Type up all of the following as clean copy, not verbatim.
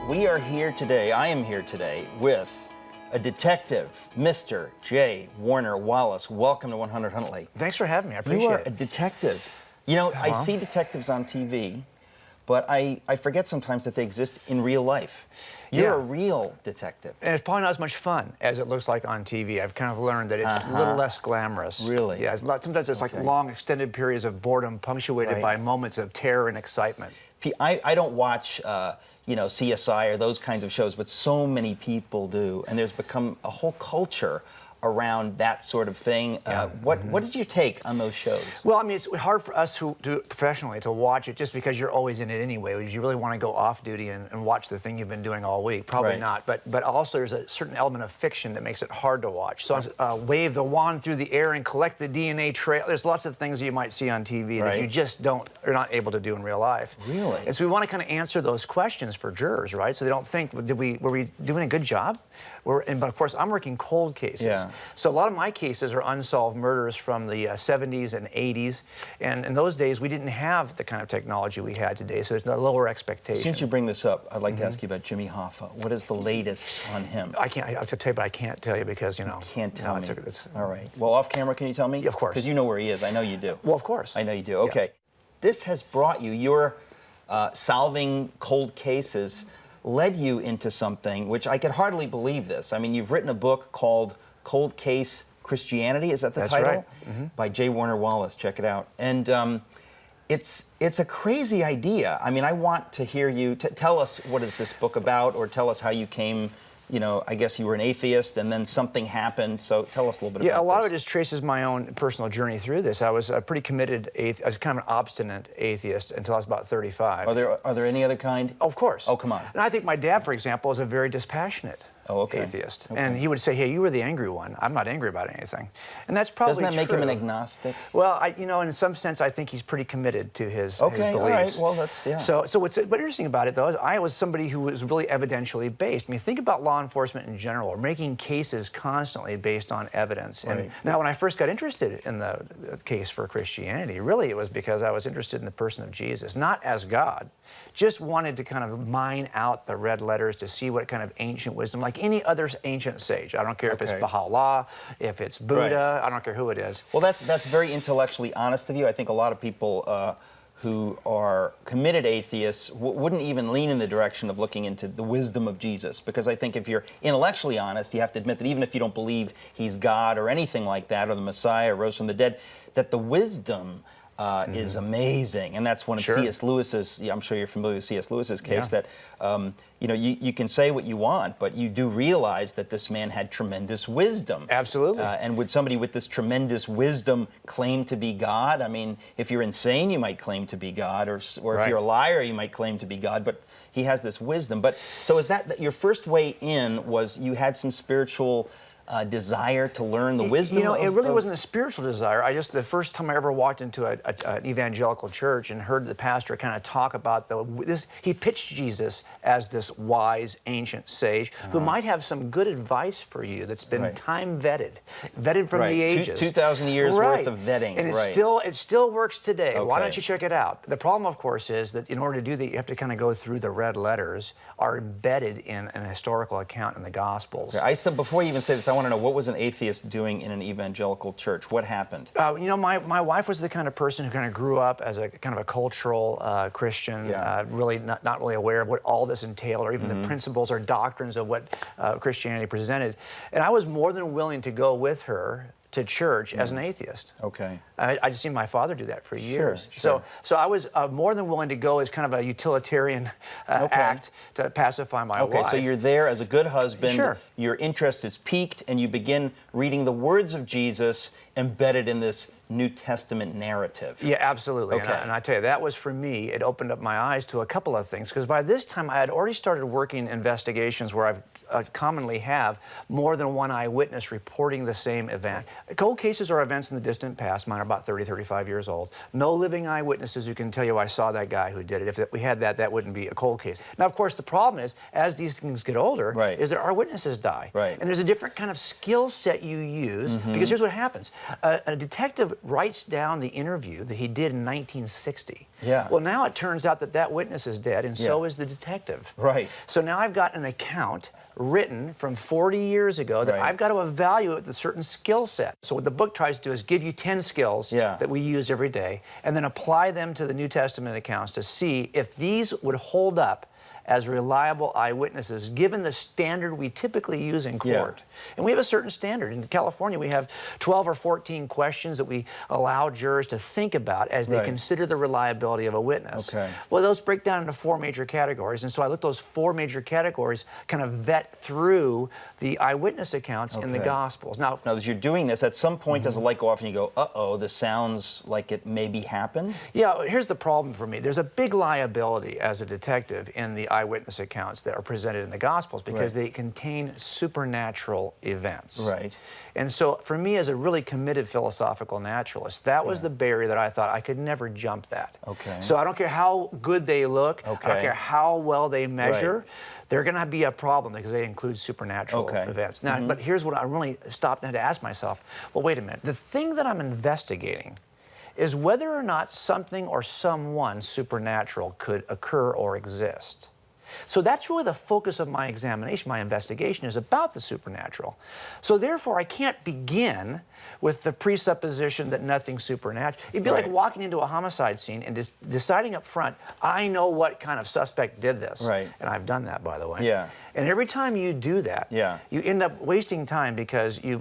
We are here today, I am here today, with a detective, Mr. J. Warner Wallace. Welcome to 100 Huntley. Thanks for having me. I appreciate it. You are a detective. You know, I see detectives on TV, but I forget sometimes that they exist in real life. You're a real detective. And it's probably not as much fun as it looks like on TV. I've kind of learned that it's a little less glamorous. Really? Yeah, sometimes it's like long, extended periods of boredom punctuated by moments of terror and excitement. I don't watch, you know, CSI or those kinds of shows, but so many people do, and there's become a whole culture around that sort of thing. What is your take on those shows? Well, I mean, it's hard for us who do it professionally to watch it just because you're always in it anyway. Would you really want to go off duty and watch the thing you've been doing all week? Probably not. But also there's a certain element of fiction that makes it hard to watch. So wave the wand through the air and collect the DNA trail. There's lots of things you might see on TV that you just are not able to do in real life. Really? And so we want to kind of answer those questions for jurors, right? So they don't think, were we doing a good job? But of course, I'm working cold cases. Yeah. So a lot of my cases are unsolved murders from the 70s and 80s. And in those days, we didn't have the kind of technology we had today, so there's a lower expectation. Since you bring this up, I'd like to ask you about Jimmy Hoffa. What is the latest on him? I have to tell you, but I can't tell you because, you know. You can't tell me. All right. Well, off camera, can you tell me? Of course. Because you know where he is. I know you do. Well, of course. I know you do. Okay. Yeah. This has brought you, your solving cold cases led you into something which I could hardly believe this. I mean, you've written a book called Cold Case Christianity, is that the title? Right. By J. Warner Wallace, check it out. And it's a crazy idea. I mean, I want to hear you, tell us what is this book about, or tell us how you came, you know, I guess you were an atheist and then something happened, so tell us a little bit about this. Yeah, a lot of it just traces my own personal journey through this. I was a pretty committed atheist, I was kind of an obstinate atheist until I was about 35. Are there any other kind? Of course. Oh, come on. And I think my dad, for example, is a very dispassionate atheist. Okay. And he would say, hey, you were the angry one. I'm not angry about anything. And that's probably Doesn't that make him an agnostic? Well, you know, in some sense, I think he's pretty committed to his beliefs. All right. Well, that's, yeah. So what's interesting about it, though, is I was somebody who was really evidentially based. I mean, think about law enforcement in general. We're making cases constantly based on evidence. And now, when I first got interested in the case for Christianity, really it was because I was interested in the person of Jesus, not as God. Just wanted to kind of mine out the red letters to see what kind of ancient wisdom, like any other ancient sage. I don't care if it's Baha'u'llah, if it's Buddha, I don't care who it is. Well, that's very intellectually honest of you. I think a lot of people who are committed atheists wouldn't even lean in the direction of looking into the wisdom of Jesus, because I think if you're intellectually honest, you have to admit that even if you don't believe he's God or anything like that, or the Messiah rose from the dead, that the wisdom is amazing. And that's one of C.S. Lewis's, I'm sure you're familiar with C.S. Lewis's case, that you know, you can say what you want, but you do realize that this man had tremendous wisdom. Absolutely. And would somebody with this tremendous wisdom claim to be God? I mean, if you're insane, you might claim to be God, or if you're a liar, you might claim to be God, but he has this wisdom. But so is that your first way in was you had some spiritual desire to learn the wisdom? You know, it really wasn't a spiritual desire. The first time I ever walked into an evangelical church and heard the pastor kind of talk about he pitched Jesus as this wise, ancient sage who might have some good advice for you that's been time vetted from the ages. 2,000 years worth of vetting. And it still works today. Why don't you check it out? The problem, of course, is that in order to do that, you have to kind of go through the red letters are embedded in an historical account in the Gospels. Before you even say this, I want to know, what was an atheist doing in an evangelical church? What happened? You know, my wife was the kind of person who kind of grew up as a kind of a cultural Christian, really not really aware of what all this entailed, or even the principles or doctrines of what Christianity presented. And I was more than willing to go with her to church as an atheist. Okay. I just seen my father do that for years. Sure. So I was more than willing to go as kind of a utilitarian act to pacify my wife. Okay, so you're there as a good husband. Sure. Your interest is piqued, and you begin reading the words of Jesus embedded in this New Testament narrative. Yeah, absolutely. Okay. And I tell you, that was for me, it opened up my eyes to a couple of things, because by this time I had already started working investigations where I commonly have more than one eyewitness reporting the same event. Cold cases are events in the distant past. Mine are about 30, 35 years old. No living eyewitnesses who can tell you I saw that guy who did it. If we had that, that wouldn't be a cold case. Now, of course, the problem is, as these things get older, is that our witnesses die. Right. And there's a different kind of skill set you use, because here's what happens. A detective writes down the interview that he did in 1960. Yeah. Well, now it turns out that that witness is dead, and so Yeah. is the detective. Right. So now I've got an account written from 40 years ago that Right. I've got to evaluate with a certain skill set. So what the book tries to do is give you 10 skills Yeah. that we use every day, and then apply them to the New Testament accounts to see if these would hold up as reliable eyewitnesses, given the standard we typically use in court. Yeah. And we have a certain standard. In California, we have 12 or 14 questions that we allow jurors to think about as they Right. consider the reliability of a witness. Okay. Well, those break down into 4 major categories, and so I let those 4 major categories kind of vet through the eyewitness accounts in the Okay. Gospels. Now, Now, as you're doing this, at some point does the light go off and you go, uh-oh, this sounds like it maybe happened? yeah, here's the problem for me. There's a big liability as a detective in the eyewitness accounts that are presented in the Gospels because Right. they contain supernatural events. Right. And so for me, as a really committed philosophical naturalist, that was the barrier that I thought I could never jump that. Okay. So I don't care how good they look, I Okay. don't care how well they measure, Right. they're going to be a problem because they include supernatural Okay. events. Now, but here's what I really stopped and had to ask myself, well, wait a minute. The thing that I'm investigating is whether or not something or someone supernatural could occur or exist. So that's really the focus of my examination, my investigation is about the supernatural. So therefore, I can't begin with the presupposition that nothing's supernatural. It'd be like Right. walking into a homicide scene and deciding up front, I know what kind of suspect did this. Right. And I've done that, by the way. Yeah. And every time you do that, Yeah. you end up wasting time because you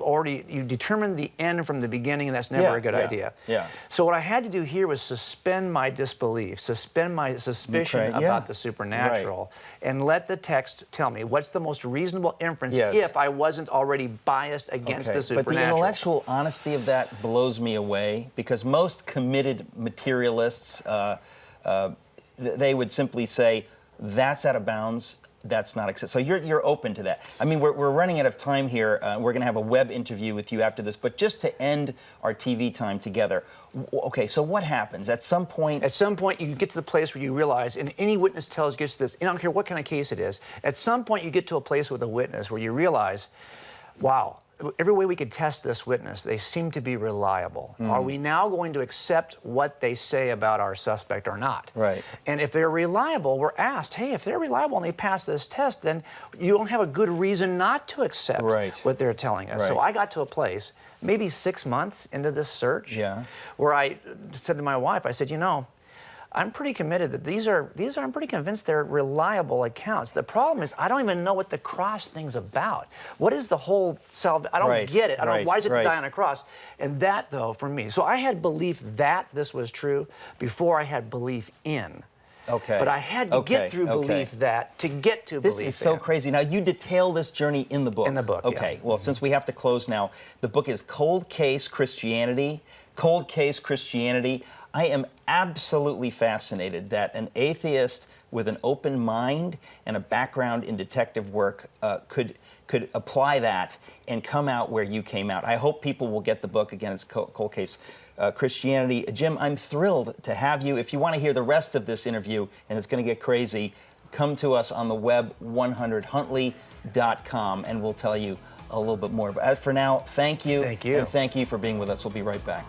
determined the end from the beginning, and that's never a good idea. Yeah. So what I had to do here was suspend my disbelief, suspend my suspicion Okay, yeah. about the supernatural, and let the text tell me what's the most reasonable inference Yes. if I wasn't already biased against the supernatural. But the intellectual honesty of that blows me away because most committed materialists, they would simply say, that's out of bounds. That's not acceptable. So you're open to that. I mean, we're running out of time here. We're going to have a web interview with you after this. But just to end our TV time together, okay, so what happens? At some point... At some point, you get to the place where you realize, and any witness gets to this, and I don't care what kind of case it is, at some point you get to a place with a witness where you realize, wow, every way we could test this witness, they seem to be reliable. Are we now going to accept what they say about our suspect or not? Right. And if they're reliable, we're asked, hey, if they're reliable and they pass this test, then you don't have a good reason not to accept what they're telling us. Right. So I got to a place, maybe 6 months into this search, where I said to my wife, I said, you know, I'm pretty committed that these are I'm pretty convinced they're reliable accounts. The problem is I don't even know what the cross thing's about. What is the whole I don't get it. I don't. Why does it die on a cross? And that, though, for me, so I had belief that this was true before I had belief in. Okay. But I had to get through belief that to get to belief in. This is so crazy. Now, you detail this journey in the book. In the book, Okay. yeah. Well, since we have to close now, the book is Cold Case Christianity. Cold Case Christianity. I am absolutely fascinated that an atheist with an open mind and a background in detective work could apply that and come out where you came out. I hope people will get the book. Again, it's Cold Case Christianity. Jim, I'm thrilled to have you. If you want to hear the rest of this interview, and it's going to get crazy, come to us on the web, 100huntley.com, and we'll tell you a little bit more. But as for now, thank you. Thank you. And thank you for being with us. We'll be right back.